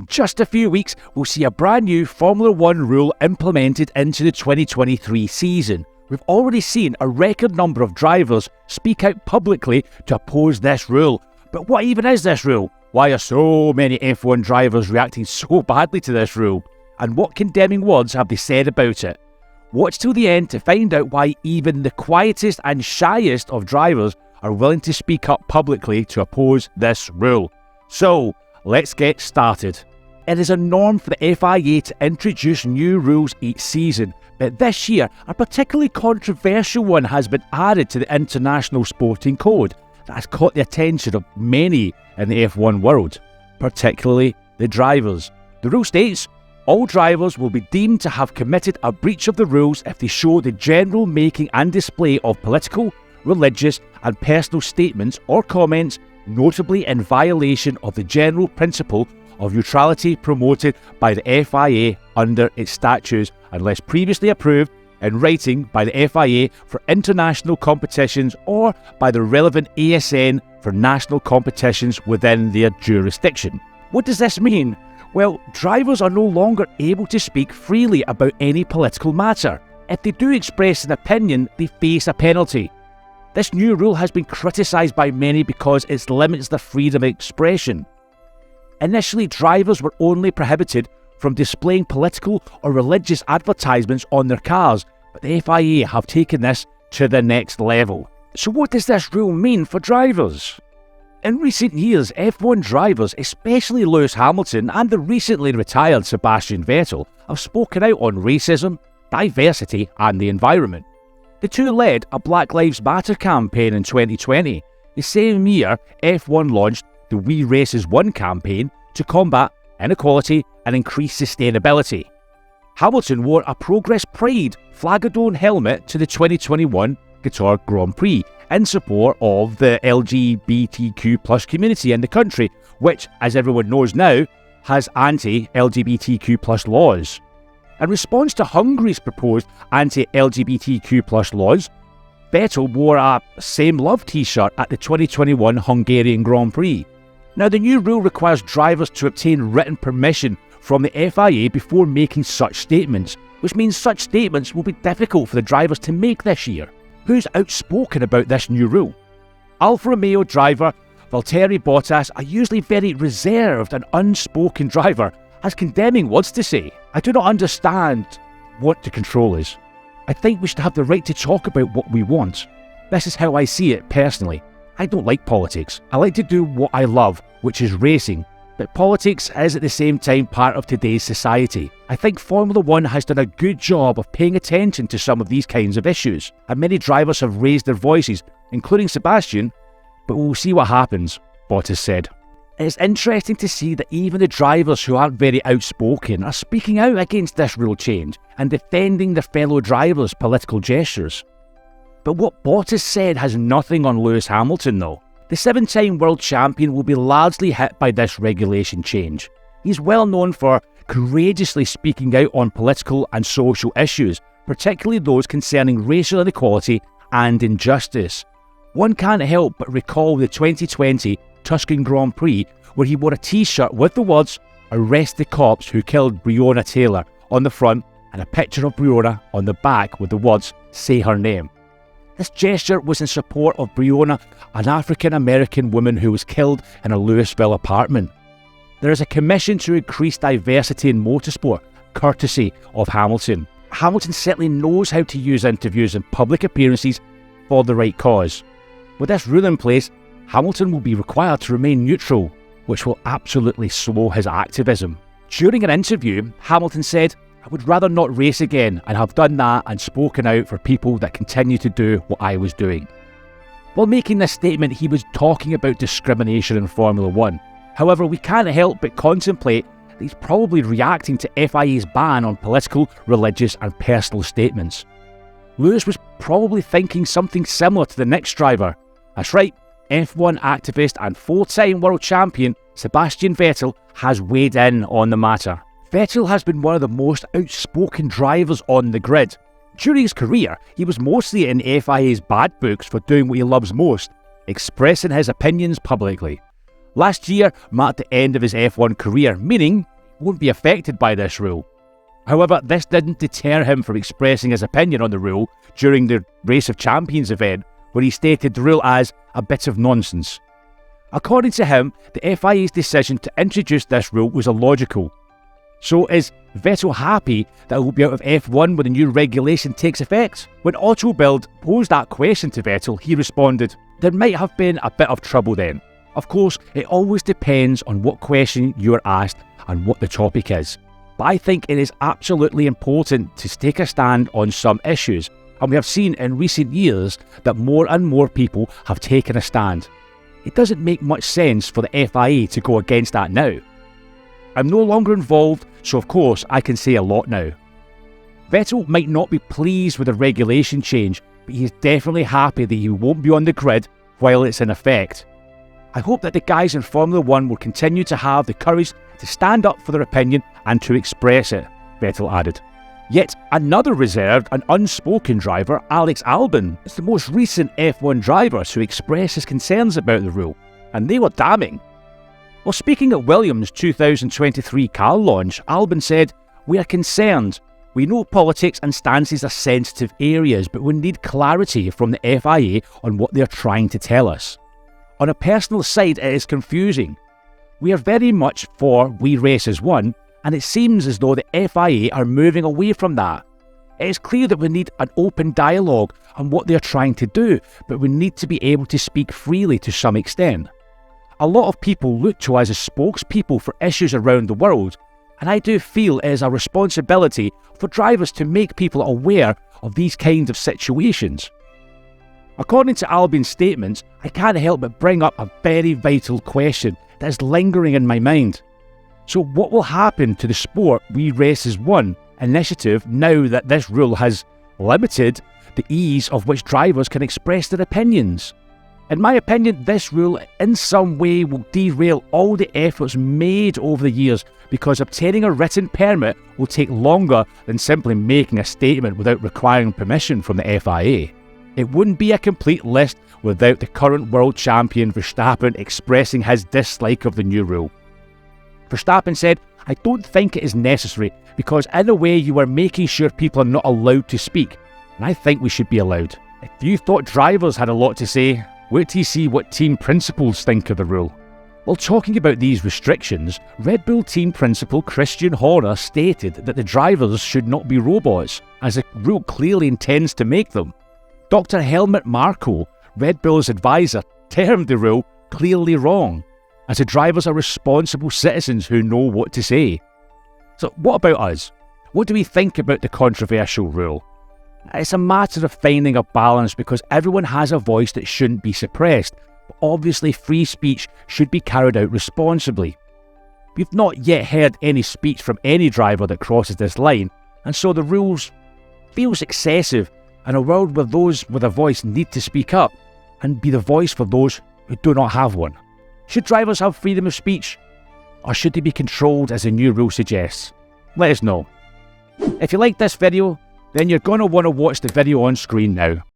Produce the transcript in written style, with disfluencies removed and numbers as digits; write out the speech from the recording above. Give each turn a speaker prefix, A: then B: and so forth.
A: just a few weeks, we'll see a brand new Formula 1 rule implemented into the 2023 season. We've already seen a record number of drivers speak out publicly to oppose this rule. But what even is this rule? Why are so many F1 drivers reacting so badly to this rule? And what condemning words have they said about it? Watch till the end to find out why even the quietest and shyest of drivers are willing to speak up publicly to oppose this rule. So, let's get started. It is a norm for the FIA to introduce new rules each season, but this year a particularly controversial one has been added to the International Sporting Code that has caught the attention of many in the F1 world, particularly the drivers. The rule states, all drivers will be deemed to have committed a breach of the rules if they show the general making and display of political, religious and personal statements or comments, notably in violation of the general principle of neutrality promoted by the FIA under its statutes, unless previously approved in writing by the FIA for international competitions or by the relevant ASN for national competitions within their jurisdiction. What does this mean? Well, drivers are no longer able to speak freely about any political matter. If they do express an opinion, they face a penalty. This new rule has been criticised by many because it limits the freedom of expression. Initially, drivers were only prohibited from displaying political or religious advertisements on their cars, but the FIA have taken this to the next level. So what does this rule mean for drivers? In recent years, F1 drivers, especially Lewis Hamilton and the recently retired Sebastian Vettel, have spoken out on racism, diversity and the environment. The two led a Black Lives Matter campaign in 2020. The same year, F1 launched the We Races One campaign to combat inequality and increase sustainability. Hamilton wore a Progress Pride flag-adorned helmet to the 2021 Qatar Grand Prix in support of the LGBTQ+ community in the country, which, as everyone knows now, has anti-LGBTQ+ laws. In response to Hungary's proposed anti-LGBTQ+ laws, Vettel wore a Same Love t-shirt at the 2021 Hungarian Grand Prix. Now, the new rule requires drivers to obtain written permission from the FIA before making such statements, which means such statements will be difficult for the drivers to make this year. Who's outspoken about this new rule? Alfa Romeo driver Valtteri Bottas, a usually very reserved and unspoken driver, has condemning words to say. I do not understand what the control is. I think we should have the right to talk about what we want. This is how I see it personally. I don't like politics. I like to do what I love, which is racing. But politics is at the same time part of today's society. I think Formula 1 has done a good job of paying attention to some of these kinds of issues, and many drivers have raised their voices, including Sebastian, but we'll see what happens, Bottas said. It's interesting to see that even the drivers who aren't very outspoken are speaking out against this rule change and defending their fellow drivers' political gestures. But what Bottas said has nothing on Lewis Hamilton though. The 7-time world champion will be largely hit by this regulation change. He's well known for courageously speaking out on political and social issues, particularly those concerning racial inequality and injustice. One can't help but recall the 2020 Tuscan Grand Prix where he wore a t-shirt with the words "Arrest the cops who killed Breonna Taylor" on the front and a picture of Breonna on the back with the words "Say her name." This gesture was in support of Breonna, an African-American woman who was killed in a Louisville apartment. There is a commission to increase diversity in motorsport, courtesy of Hamilton. Hamilton certainly knows how to use interviews and public appearances for the right cause. With this rule in place, Hamilton will be required to remain neutral, which will absolutely slow his activism. During an interview, Hamilton said, "I would rather not race again and have done that and spoken out for people that continue to do what I was doing." While making this statement, he was talking about discrimination in Formula 1. However, we can't help but contemplate that he's probably reacting to FIA's ban on political, religious and personal statements. Lewis was probably thinking something similar to the next driver. That's right, F1 activist and 4-time world champion Sebastian Vettel has weighed in on the matter. Vettel has been one of the most outspoken drivers on the grid. During his career, he was mostly in FIA's bad books for doing what he loves most, expressing his opinions publicly. Last year marked the end of his F1 career, meaning won't be affected by this rule. However, this didn't deter him from expressing his opinion on the rule during the Race of Champions event, where he stated the rule as a bit of nonsense. According to him, the FIA's decision to introduce this rule was illogical. So is Vettel happy that he will be out of F1 when the new regulation takes effect? When AutoBuild posed that question to Vettel, he responded, "There might have been a bit of trouble then. Of course, it always depends on what question you are asked and what the topic is. But I think it is absolutely important to take a stand on some issues, and we have seen in recent years that more and more people have taken a stand. It doesn't make much sense for the FIA to go against that now. I'm no longer involved, so of course I can say a lot now." Vettel might not be pleased with the regulation change, but he is definitely happy that he won't be on the grid while it's in effect. "I hope that the guys in Formula 1 will continue to have the courage to stand up for their opinion and to express it," Vettel added. Yet another reserved and unspoken driver, Alex Albon, is the most recent F1 driver to express his concerns about the rule, and they were damning. While speaking at Williams' 2023 car launch, Albon said, "We are concerned. We know politics and stances are sensitive areas, but we need clarity from the FIA on what they are trying to tell us. On a personal side, it is confusing. We are very much for We Race as One, and it seems as though the FIA are moving away from that. It is clear that we need an open dialogue on what they are trying to do, but we need to be able to speak freely to some extent. A lot of people look to us as spokespeople for issues around the world, and I do feel it is a responsibility for drivers to make people aware of these kinds of situations." According to Albon's statements, I can't help but bring up a very vital question that is lingering in my mind. So what will happen to the Sport We Race as One initiative now that this rule has limited the ease of which drivers can express their opinions? In my opinion, this rule in some way will derail all the efforts made over the years, because obtaining a written permit will take longer than simply making a statement without requiring permission from the FIA. It wouldn't be a complete list without the current world champion Verstappen expressing his dislike of the new rule. Verstappen said, "I don't think it is necessary, because in a way you are making sure people are not allowed to speak, and I think we should be allowed. If you thought drivers had a lot to say, wait till you see what team principals think of the rule." While talking about these restrictions, Red Bull team principal Christian Horner stated that the drivers should not be robots, as the rule clearly intends to make them. Dr. Helmut Marko, Red Bull's advisor, termed the rule clearly wrong, as the drivers are responsible citizens who know what to say. So what about us? What do we think about the controversial rule? It's a matter of finding a balance, because everyone has a voice that shouldn't be suppressed, but obviously free speech should be carried out responsibly. We've not yet heard any speech from any driver that crosses this line, and so the rules feels excessive in a world where those with a voice need to speak up and be the voice for those who do not have one. Should drivers have freedom of speech, or should they be controlled as the new rule suggests? Let us know. If you liked this video, then you're going to want to watch the video on screen now.